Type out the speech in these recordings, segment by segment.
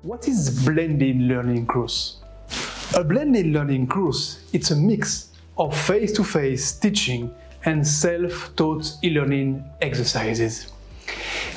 What is blended learning course? A blended learning course is a mix of face-to-face teaching and self-taught e-learning exercises.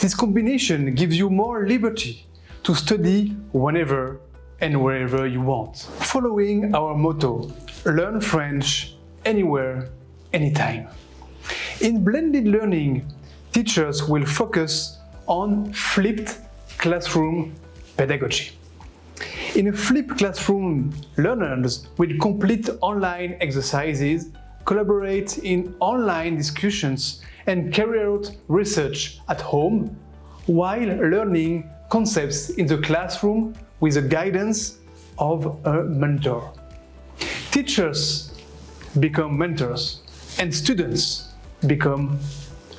This combination gives you more liberty to study whenever and wherever you want, following our motto, learn French anywhere, anytime. In blended learning, teachers will focus on flipped classroom pedagogy. In a flipped classroom, learners will complete online exercises, collaborate in online discussions, and carry out research at home while learning concepts in the classroom with the guidance of a mentor. Teachers become mentors and students become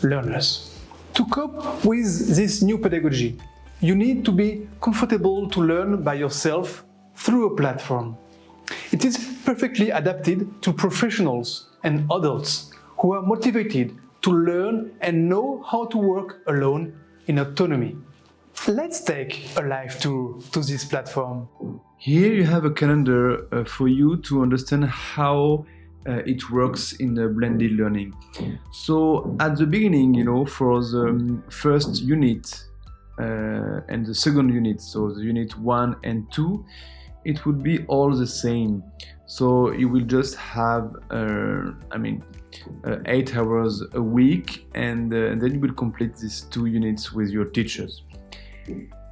learners. To cope with this new pedagogy, you need to be comfortable to learn by yourself through a platform. It is perfectly adapted to professionals and adults who are motivated to learn and know how to work alone in autonomy. Let's take a live tour to this platform. Here you have a calendar for you to understand how it works in the blended learning. So at the beginning, for the first unit and the second unit, so the unit 1 and 2, it would be all the same. So you will just have 8 hours a week, and then you will complete these 2 units with your teachers.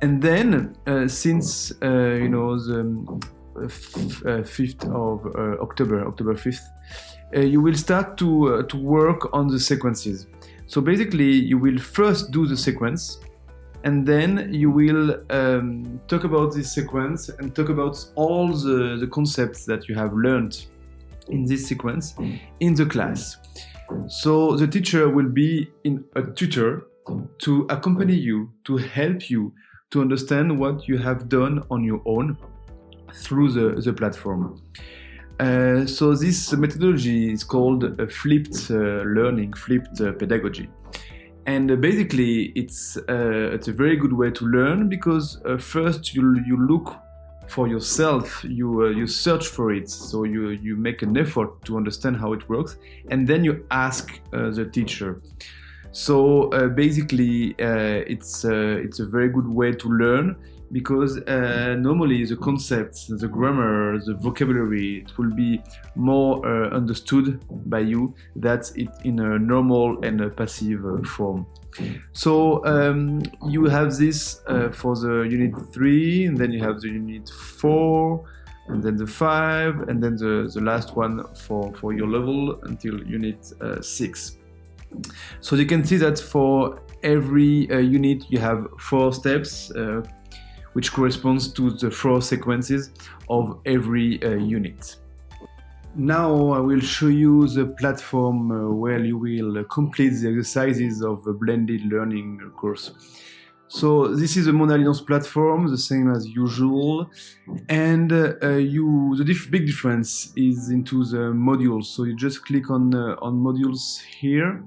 And then since the 5th of October 5th, you will start to work on the sequences. So basically you will first do the sequence, and then you will talk about this sequence and talk about all the concepts that you have learned in this sequence in the class. So the teacher will be in a tutor to accompany you, to help you to understand what you have done on your own through the platform. So this methodology is called flipped learning, flipped pedagogy. And basically it's a very good way to learn, because first you look for yourself, you search for it, so you make an effort to understand how it works, and then you ask the teacher. So basically it's a very good way to learn, because normally the concepts, the grammar, the vocabulary, it will be more understood by you than it in a normal and a passive form. So you have this for the unit 3, and then you have the unit 4, and then the 5, and then the last one for your level until unit 6. So you can see that for every unit you have 4 steps, which corresponds to the 4 sequences of every unit. Now I will show you the platform where you will complete the exercises of the blended learning course. So this is a MonAlliance platform, the same as usual, and the big difference is into the modules. So you just click on modules here,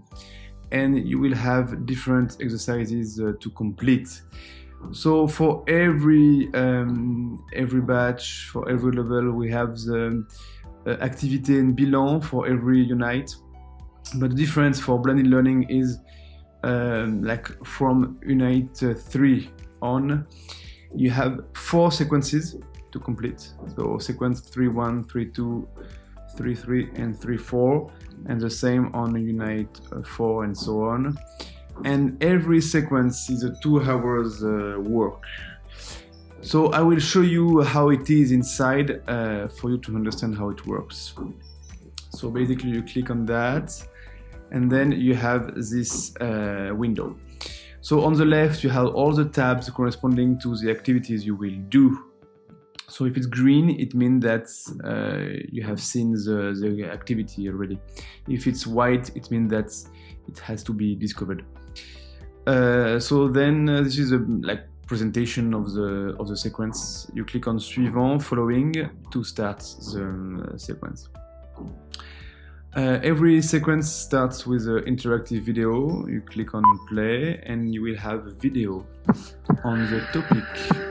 and you will have different exercises to complete. So for every batch, for every level, we have the activité and bilan for every unit. But the difference for blended learning is like from unit 3 on, you have 4 sequences to complete. So sequence 3.1, 3.2, 3.3, and 3.4, and the same on unit 4 and so on. And every sequence is a 2 hours work. So I will show you how it is inside for you to understand how it works. So basically you click on that, and then you have this window. So on the left you have all the tabs corresponding to the activities you will do. So if it's green, it means that you have seen the activity already. If it's white, it means that it has to be discovered. So then this is a presentation of the sequence. You click on suivant, following, to start the sequence. Every sequence starts with an interactive video. You click on play and you will have a video on the topic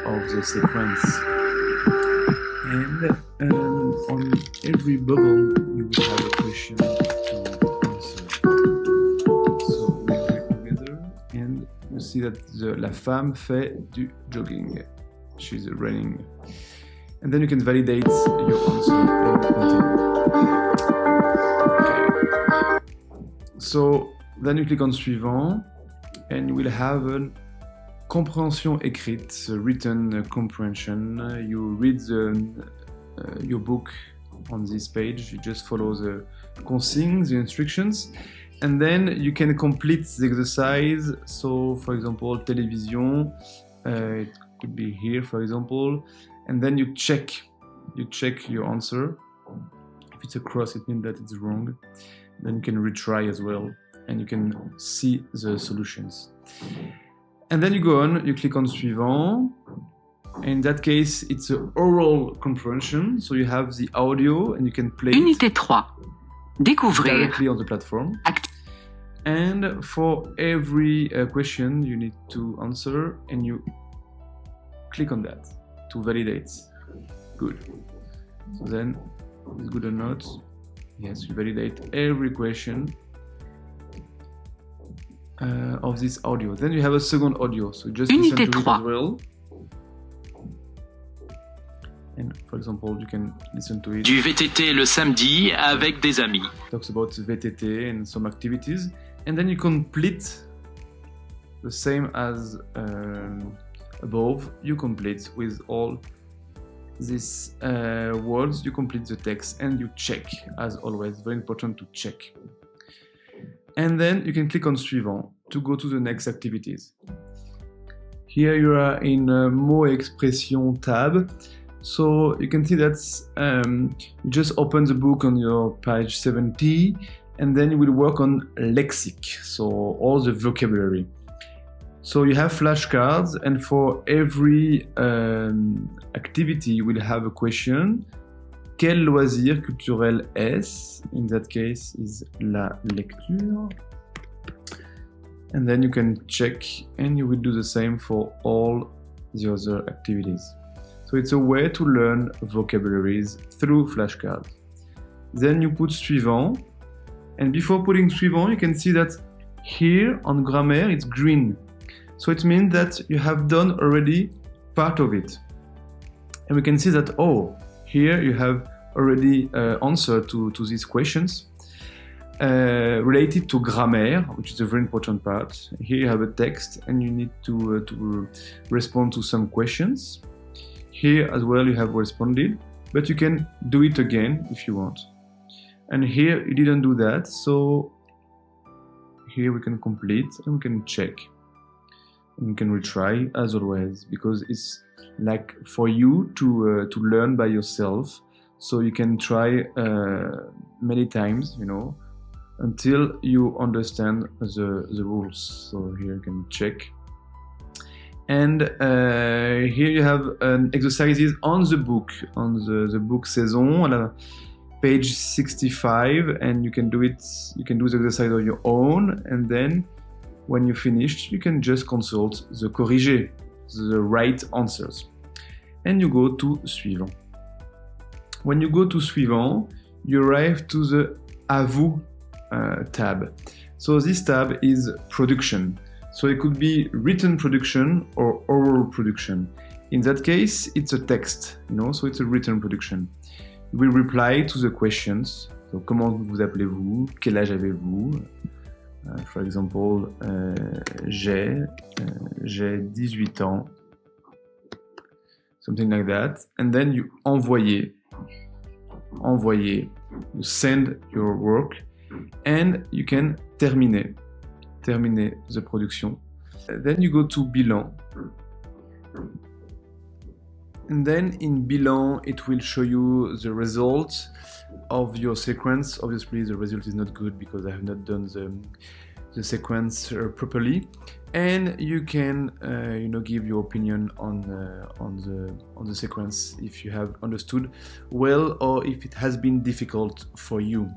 of the sequence. And on every bubble you will have a question to answer. So we click together and you see that la femme fait du jogging. She's running. And then you can validate your answer and continue. So then you click on suivant and you will have a compréhension écrite, written comprehension. You read your book on this page. You just follow the consignes, the instructions, and then you can complete the exercise. So for example, télévision, it could be here for example, and then you check your answer. If it's a cross, it means that it's wrong. Then you can retry as well, and you can see the solutions. And then you go on, you click on suivant. In that case, it's an oral comprehension, so you have the audio and you can play Unité it 3. Découvrir. directly on the platform. And for every question you need to answer, and you click on that to validate. Good. So then, it's good or not? Yes, you validate every question of this audio. Then you have a second audio, so just listen to it as well. And for example, you can listen to it. Du VTT le samedi avec des amis. Talks about VTT and some activities, and then you complete the same as above. You complete with all these words. You complete the text and you check, as always. Very important to check. And then you can click on suivant to go to the next activities. Here you are in mots et expressions tab. So you can see that you just open the book on your page 70, and then you will work on lexic, so all the vocabulary. So you have flashcards, and for every activity you will have a question. Quel loisir culturel est-ce? In that case is la lecture. And then you can check, and you will do the same for all the other activities. So it's a way to learn vocabularies through flashcards. Then you put suivant, and before putting suivant, you can see that here on grammaire it's green. So it means that you have done already part of it. And we can see that, oh, here you have already answered to these questions related to grammaire, which is a very important part. Here you have a text and you need to respond to some questions. Here as well you have responded, but you can do it again if you want. And here you didn't do that, so here we can complete and we can check. And we can retry as always, because it's like for you to learn by yourself. So you can try many times, you know, until you understand the rules. So here you can check. And here you have exercises on the book, on the book saison, page 65, and you can do it. You can do the exercise on your own, and then when you finished, you can just consult the corrigé, the right answers, and you go to suivant. When you go to suivant, you arrive to the à vous tab. So this tab is production. So it could be written production or oral production. In that case, it's a text, you know, so it's a written production. We reply to the questions. So, comment vous appelez-vous? Quel âge avez-vous? For example, j'ai 18 ans. Something like that. And then you envoyer, you send your work, and you can terminer the production. Then you go to bilan. And then in bilan, it will show you the result of your sequence. Obviously, the result is not good because I have not done the sequence properly. And you can, give your opinion on the sequence if you have understood well or if it has been difficult for you.